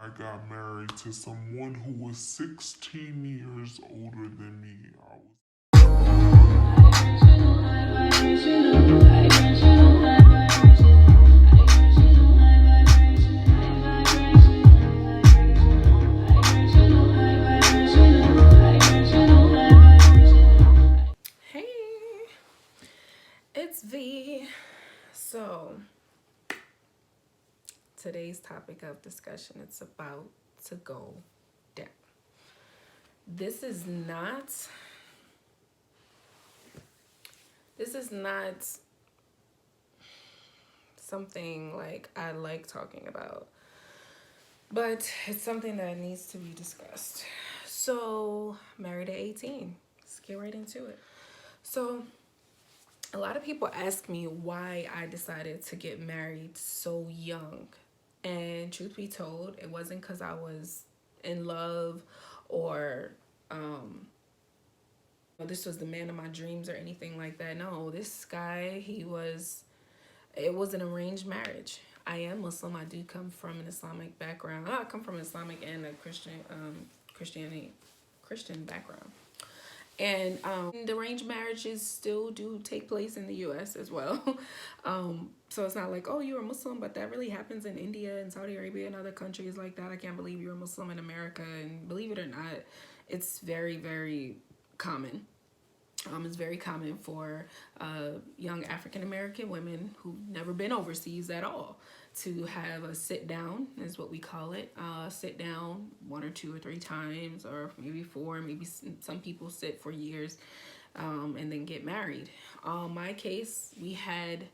I got married to someone who was 16 years older than me. Hey, it's V. So, today's topic of discussion it's about to go down. This is not this is not something like I like talking about, but it's something that needs to be discussed. So, married at 18. Let's get right into it. So, a lot of people ask me why I decided to get married so young. And truth be told, it wasn't because I was in love or this was the man of my dreams or anything like that. No, this guy, it was an arranged marriage. I am Muslim. I do come from an Islamic background. I come from an Islamic and a Christian background. And the arranged marriages still do take place in the U.S. as well. So it's not like, oh, you're a Muslim, but that really happens in India and Saudi Arabia and other countries like that. I can't believe you're a Muslim in America. And believe it or not, it's very, very common. It's very common for young African American women who've never been overseas at all to have a sit down, is what we call it. Sit down one or two or three times, or maybe four. Maybe some people sit for years and then get married. My case, we had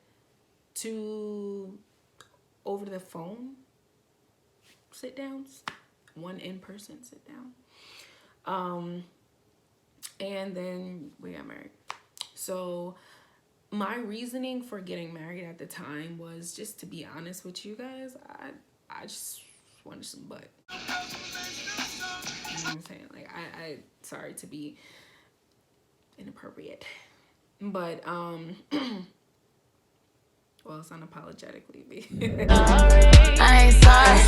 two over the phone sit downs, one in person sit down. And then we got married. So my reasoning for getting married at the time was, just to be honest with you guys, I just wanted some butt. You know what I'm saying? Like I sorry to be inappropriate. But well, it's unapologetically me. I ain't sorry.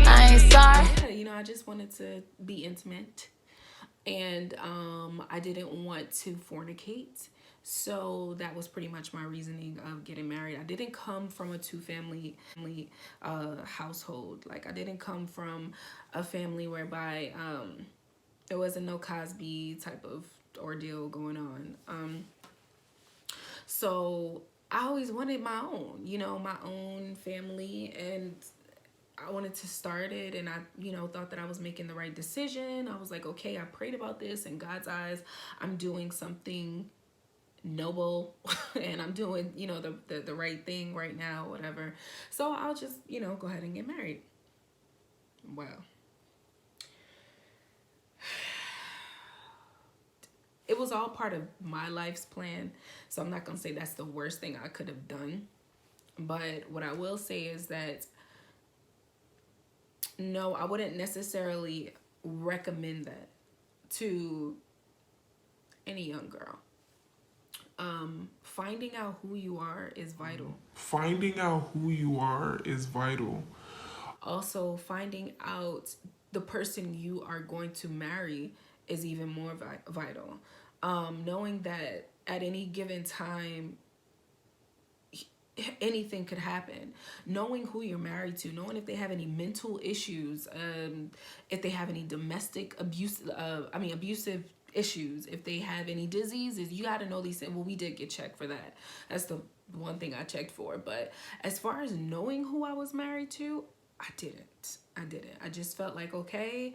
I ain't sorry. Yeah, I just wanted to be intimate. And I didn't want to fornicate. So that was pretty much my reasoning of getting married. I didn't come from a two-family household. Like, I didn't come from a family whereby there wasn't no Cosby type of ordeal going on. So I always wanted my own, my own family, and I wanted to start it, and I, thought that I was making the right decision. I was like, okay, I prayed about this. In God's eyes, I'm doing something noble and I'm doing, the right thing right now, whatever. So I'll just, go ahead and get married. Well, it was all part of my life's plan. So I'm not going to say that's the worst thing I could have done. But what I will say is that no, I wouldn't necessarily recommend that to any young girl. Finding out who you are is vital. Finding out who you are is vital. Also, finding out the person you are going to marry is even more vital. Knowing that at any given time, anything could happen. Knowing who you're married to, knowing if they have any mental issues, if they have any domestic abusive issues, if they have any diseases, you got to know these things. Well, we did get checked for that. That's the one thing I checked for. But as far as knowing who I was married to, I didn't. I just felt like, okay,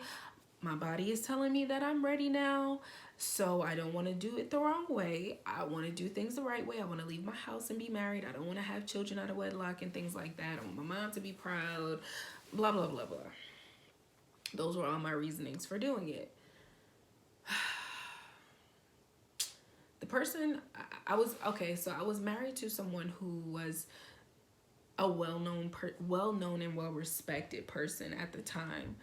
my body is telling me that I'm ready now. So I don't want to do it the wrong way. I want to do things the right way. I want to leave my house and be married. I don't want to have children out of wedlock and things like that. I want my mom to be proud. Blah, blah, blah, blah. Those were all my reasonings for doing it. The person I was married to someone who was a well-known and well-respected person at the time.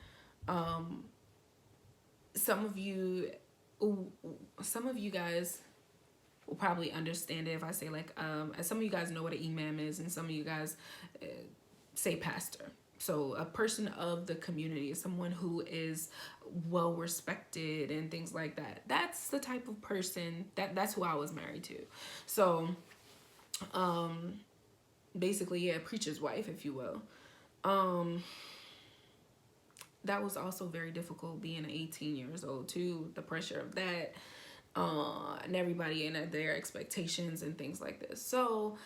Some of you guys will probably understand it if I say, like, some of you guys know what an imam is, and some of you guys say pastor. So a person of the community, someone who is well respected and things like that. That's the type of person that's who I was married to. So basically, yeah, preacher's wife, if you will. That was also very difficult being 18 years old too. The pressure of that, and everybody and their expectations and things like this. So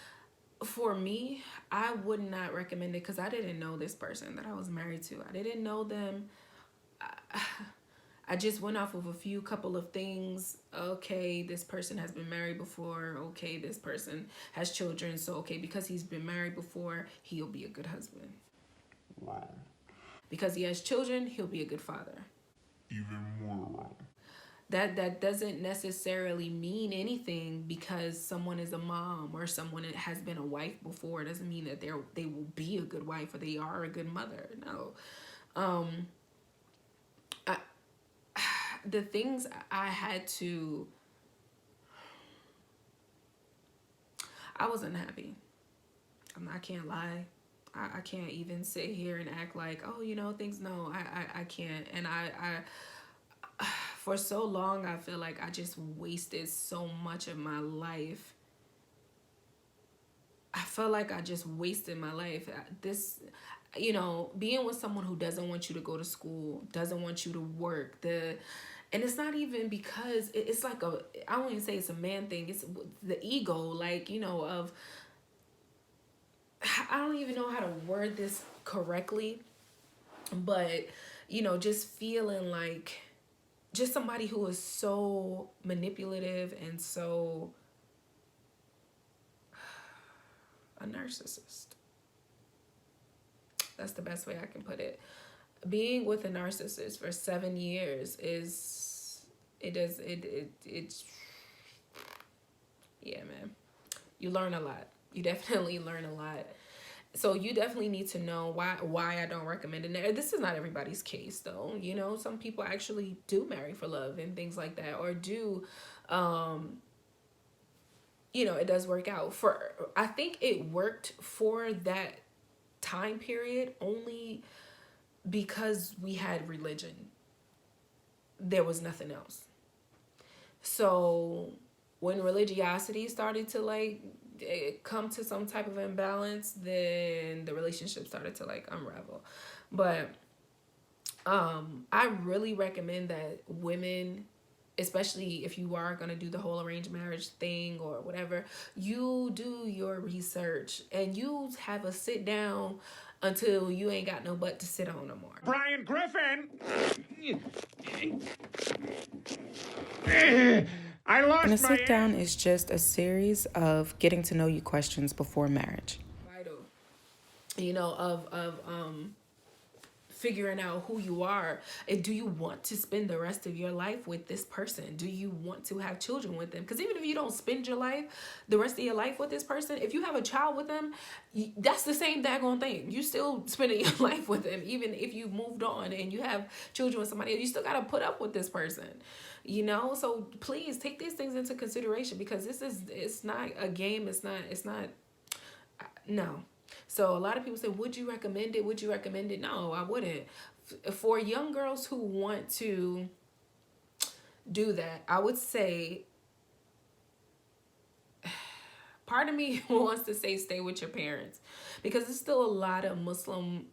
for me, I would not recommend it because I didn't know this person that I was married to. I didn't know them. I just went off of a few couple of things. Okay, this person has been married before. Okay, this person has children. So, okay, because he's been married before, he'll be a good husband. Wrong. Because he has children, he'll be a good father. Even more wrong. That doesn't necessarily mean anything because someone is a mom or someone has been a wife before. It doesn't mean that they will be a good wife or they are a good mother. No. The things I had to, I was unhappy. I can't lie. I can't even sit here and act like, oh, things. No, I can't. And I for so long, I feel like I just wasted so much of my life. I felt like I just wasted my life. Being with someone who doesn't want you to go to school, doesn't want you to work, and it's not even because it's like I don't even say it's a man thing. It's the ego, like, of, I don't even know how to word this correctly, but, just feeling like just somebody who is so manipulative and so a narcissist. That's the best way I can put it. Being with a narcissist for 7 years it's yeah, man. You learn a lot. You definitely learn a lot. So you definitely need to know why I don't recommend it. This is not everybody's case, though. Some people actually do marry for love and things like that, or do, it does work out. I think it worked for that time period only because we had religion. There was nothing else. So when religiosity started to come to some type of imbalance, then the relationship started to unravel. But I really recommend that women, especially if you are going to do the whole arranged marriage thing or whatever, you do your research and you have a sit down until you ain't got no butt to sit on no more. Brian Griffin! I lost And a my sit down is just a series of getting to know you questions before marriage. Vital, of figuring out who you are. And do you want to spend the rest of your life with this person? Do you want to have children with them? Because even if you don't spend the rest of your life with this person, if you have a child with them, that's the same daggone thing. You still spending your life with them. Even if you've moved on and you have children with somebody else, you still got to put up with this person. So please take these things into consideration, because it's not a game. It's not, no. So a lot of people say, would you recommend it? Would you recommend it? No, I wouldn't. For young girls who want to do that, I would say, part of me wants to say stay with your parents, because there's still a lot of Muslim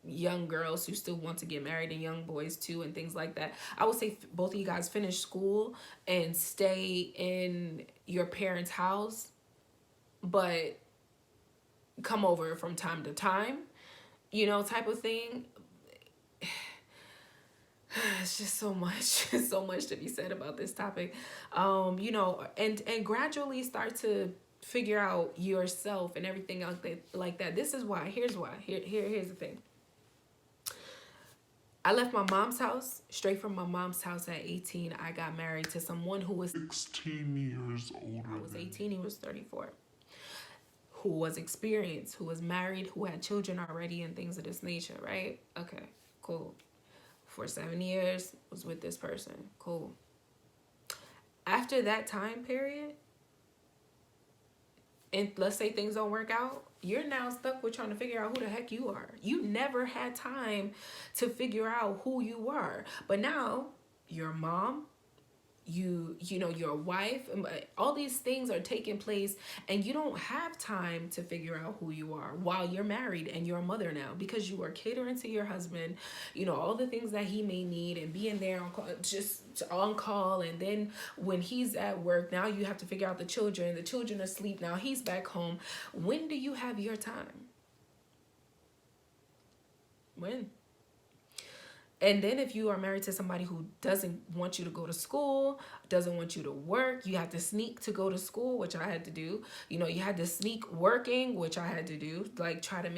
young girls who still want to get married, and young boys too, and things like that. I would say both of you guys finish school and stay in your parents' house, but come over from time to time, type of thing. It's just so much to be said about this topic. And gradually start to figure out yourself and everything like that. This is why. Here's why. Here's the thing. I left my mom's house. Straight from my mom's house at 18, I got married to someone who was 16 years older. I was 18, he was 34. Who was experienced, who was married, who had children already and things of this nature, right? Okay, cool. For 7 years, was with this person. Cool. After that time period, and let's say things don't work out, you're now stuck with trying to figure out who the heck you are. You never had time to figure out who you were. But now you're a mom, you know, your wife, all these things are taking place, and you don't have time to figure out who you are while you're married and you're a mother now, because you are catering to your husband, you know, all the things that he may need, and being there on call, just on call. And then when he's at work, now you have to figure out the children are asleep, now he's back home. When do you have your time? When? And then if you are married to somebody who doesn't want you to go to school, doesn't want you to work, you have to sneak to go to school, which I had to do. You know, you had to sneak working, which I had to do, like try to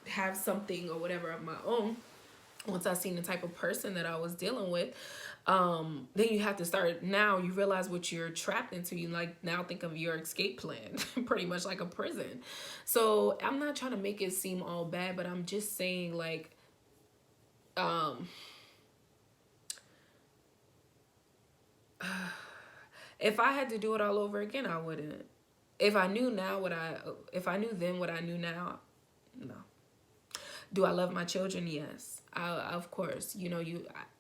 have something or whatever of my own. Once I seen the type of person that I was dealing with, then you have to start, now you realize what you're trapped into. You like now think of your escape plan, pretty much like a prison. So I'm not trying to make it seem all bad, but I'm just saying, like, if I had to do it all over again, I wouldn't. If I knew then what I knew now, no. Do I love my children? Yes. Of course, you know,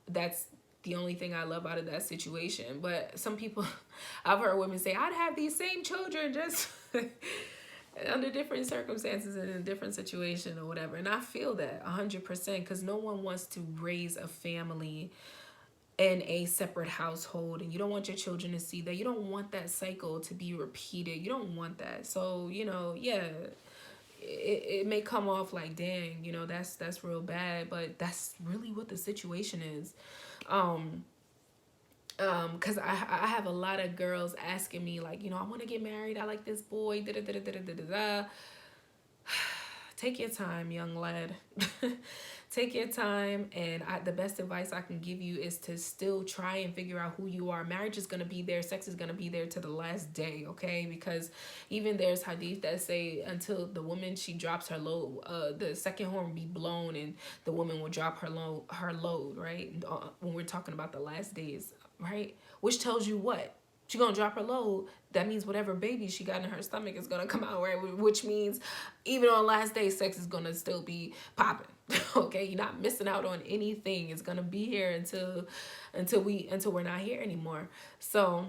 that's the only thing I love out of that situation. But some people, I've heard women say, I'd have these same children just under different circumstances and in a different situation or whatever. And I feel that 100%, because no one wants to raise a family in a separate household, and you don't want your children to see that. You don't want that cycle to be repeated. You don't want that. So, you know, yeah, it may come off like, dang, you know, that's real bad, but that's really what the situation is. Because I have a lot of girls asking me, like, you know, I want to get married, I like this boy, da da da da da da da. Take your time, young lad. Take your time, and the best advice I can give you is to still try and figure out who you are. Marriage is going to be there. Sex is going to be there to the last day, okay? Because even there's hadith that say until the woman, she drops her load, the second horn will be blown and the woman will drop her load, right? When we're talking about the last days, right? Which tells you what? She's going to drop her load. That means whatever baby she got in her stomach is going to come out, right? Which means even on last day, sex is going to still be popping. Okay, you're not missing out on anything. It's going to be here until we're not here anymore. So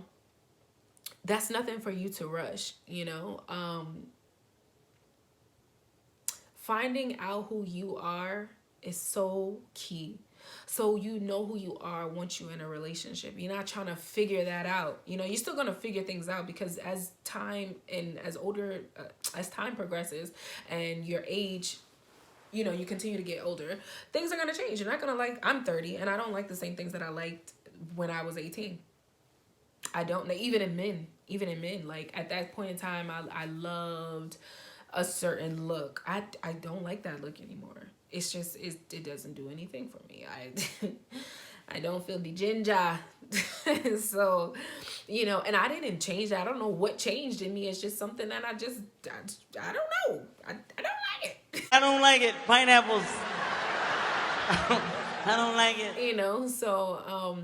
that's nothing for you to rush, you know. Finding out who you are is so key. So you know who you are once you're in a relationship. You're not trying to figure that out. You know, you're still going to figure things out, because as time progresses and your age, you know, you continue to get older, things are going to change. You're not going to like, I'm 30 and I don't like the same things that I liked when I was 18. I don't, even in men, like at that point in time, I loved a certain look. I don't like that look anymore. It's just, it doesn't do anything for me. I don't feel the ginger. So, you know, and I didn't change that. I don't know what changed in me. It's just something that I don't know. I don't like it. I don't like it. Pineapples. I don't like it. You know, so,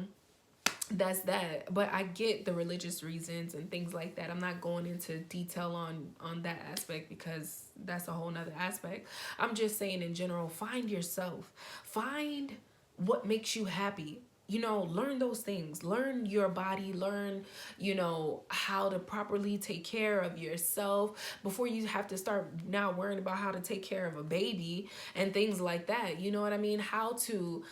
that's that. But I get the religious reasons and things like that. I'm not going into detail on that aspect, because that's a whole nother aspect. I'm just saying in general, find yourself. Find what makes you happy. You know, learn those things. Learn your body. Learn, you know, how to properly take care of yourself before you have to start now worrying about how to take care of a baby and things like that. You know what I mean? How to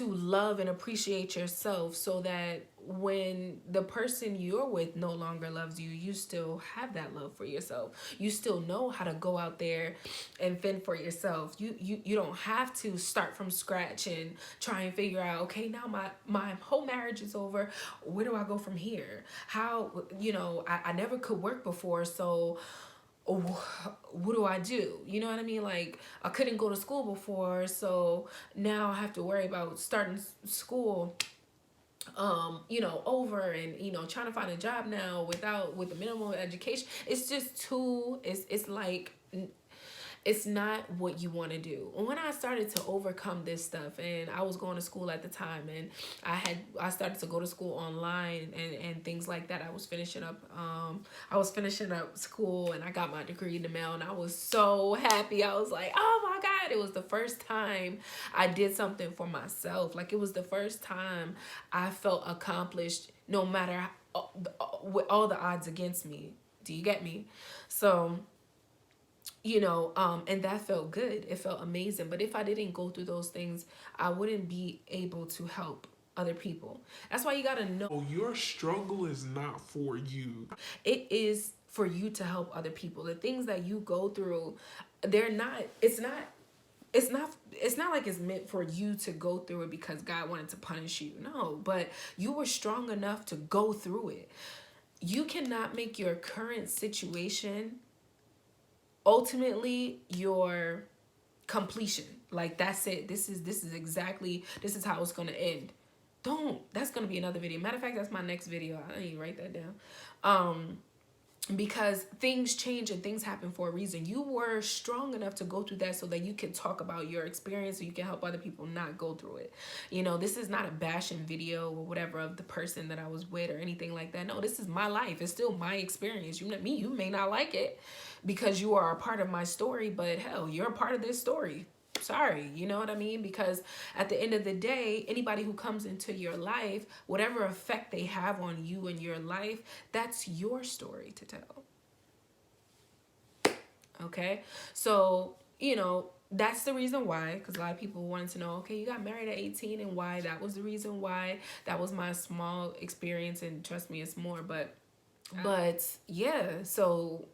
love and appreciate yourself, so that when the person you're with no longer loves you, you still have that love for yourself. You still know how to go out there and fend for yourself. You don't have to start from scratch and try and figure out, okay, now my whole marriage is over. Where do I go from here? How, you know, I never could work before, so what do I do? You know what I mean? Like, I couldn't go to school before, so now I have to worry about starting school, you know, over, and, you know, trying to find a job now with the minimum education. It's just too, it's like, it's not what you want to do. When I started to overcome this stuff, and I was going to school at the time, and I started to go to school online and things like that. I was finishing up school, and I got my degree in the mail, and I was so happy. I was like, oh my God, it was the first time I did something for myself. Like, it was the first time I felt accomplished, no matter with all the odds against me. Do you get me? So, you know, and that felt good. It felt amazing. But if I didn't go through those things, I wouldn't be able to help other people. That's why you got to know Your struggle is not for you. it is for you to help other people. The things that you go through, it's not like it's meant for you to go through it because God wanted to punish you. No, but you were strong enough to go through it. You cannot make your current situation ultimately your completion. Like, that's it. This is how it's going to end. That's going to be another video. Matter of fact, that's my next video. I need to write that down. Because things change and things happen for a reason. You were strong enough to go through that so that you can talk about your experience, so you can help other people not go through it. You know, this is not a bashing video or whatever of the person that I was with or anything like that. No, this is my life. It's still my experience. You may not like it because you are a part of my story, but hell, you're a part of this story. Sorry, you know what I mean? Because at the end of the day, anybody who comes into your life, whatever effect they have on you and your life, that's your story to tell. Okay? So, you know, that's the reason why, because a lot of people wanted to know, okay, you got married at 18 and why? That was the reason why. That was my small experience, and trust me, it's more. But yeah, so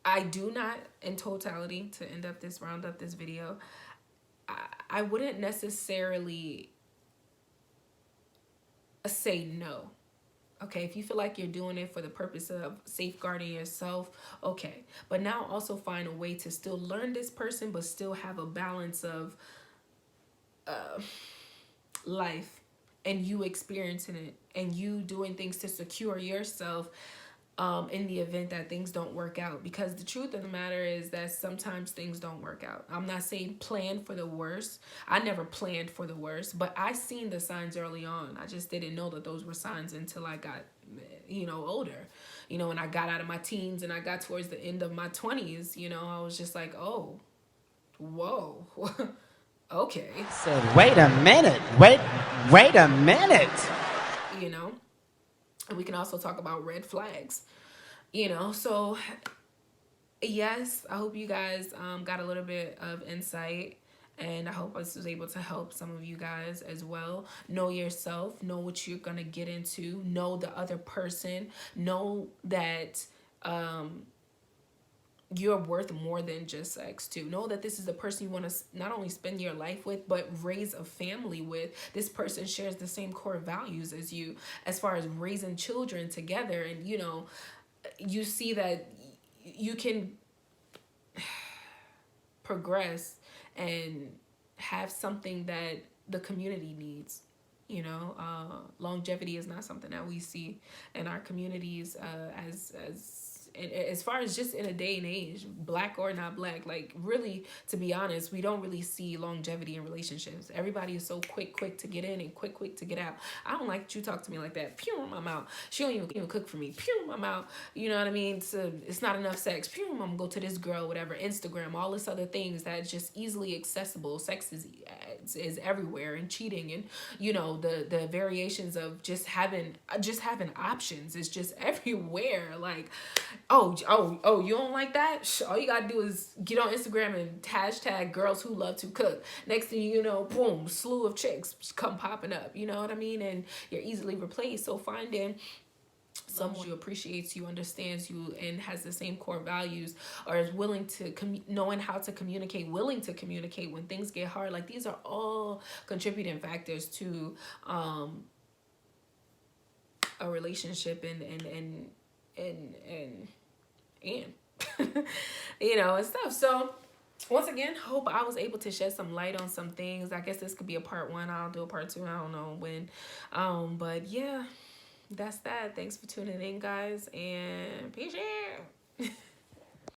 I do not, in totality, to round up this video, I wouldn't necessarily say no. Okay, if you feel like you're doing it for the purpose of safeguarding yourself, okay. But now also find a way to still learn this person, but still have a balance of life and you experiencing it and you doing things to secure yourself in the event that things don't work out. Because the truth of the matter is that sometimes things don't work out. I'm not saying plan for the worst. I never planned for the worst, but I seen the signs early on. I just didn't know that those were signs until I got, older. When I got out of my teens and I got towards the end of my 20s, I was just like, oh, whoa, okay. Said, wait a minute. Wait a minute. And we can also talk about red flags, so yes, I hope you guys got a little bit of insight, and I hope this was able to help some of you guys as well. Know yourself, know what you're gonna get into, know the other person, know that you're worth more than just sex too. Know that this is the person you want to not only spend your life with, but raise a family with. This person shares the same core values as you as far as raising children together. And, you see that you can progress and have something that the community needs. Longevity is not something that we see in our communities as far as just in a day and age, black or not black. Like, really, to be honest, we don't really see longevity in relationships. Everybody is so quick to get in and quick to get out. I don't like that you talk to me like that. Pew, I'm out. She don't even cook for me. Pew, I'm out. You know what I mean? So it's not enough sex. Pew, I'm gonna go to this girl, whatever. Instagram, all this other things that's just easily accessible. Sex is everywhere, and cheating, and the variations of just having options is just everywhere. Like, oh, you don't like that? All you gotta do is get on Instagram and hashtag girls who love to cook. Next thing you know, boom, slew of chicks come popping up. You know what I mean? And you're easily replaced. So finding someone who appreciates you, understands you, and has the same core values, or is willing to knowing how to communicate, willing to communicate when things get hard. Like, these are all contributing factors to a relationship and and stuff. So once again, hope I was able to shed some light on some things. I guess this could be a part 1. I'll do a part 2. I don't know when. But yeah, that's that. Thanks for tuning in, guys, and peace out.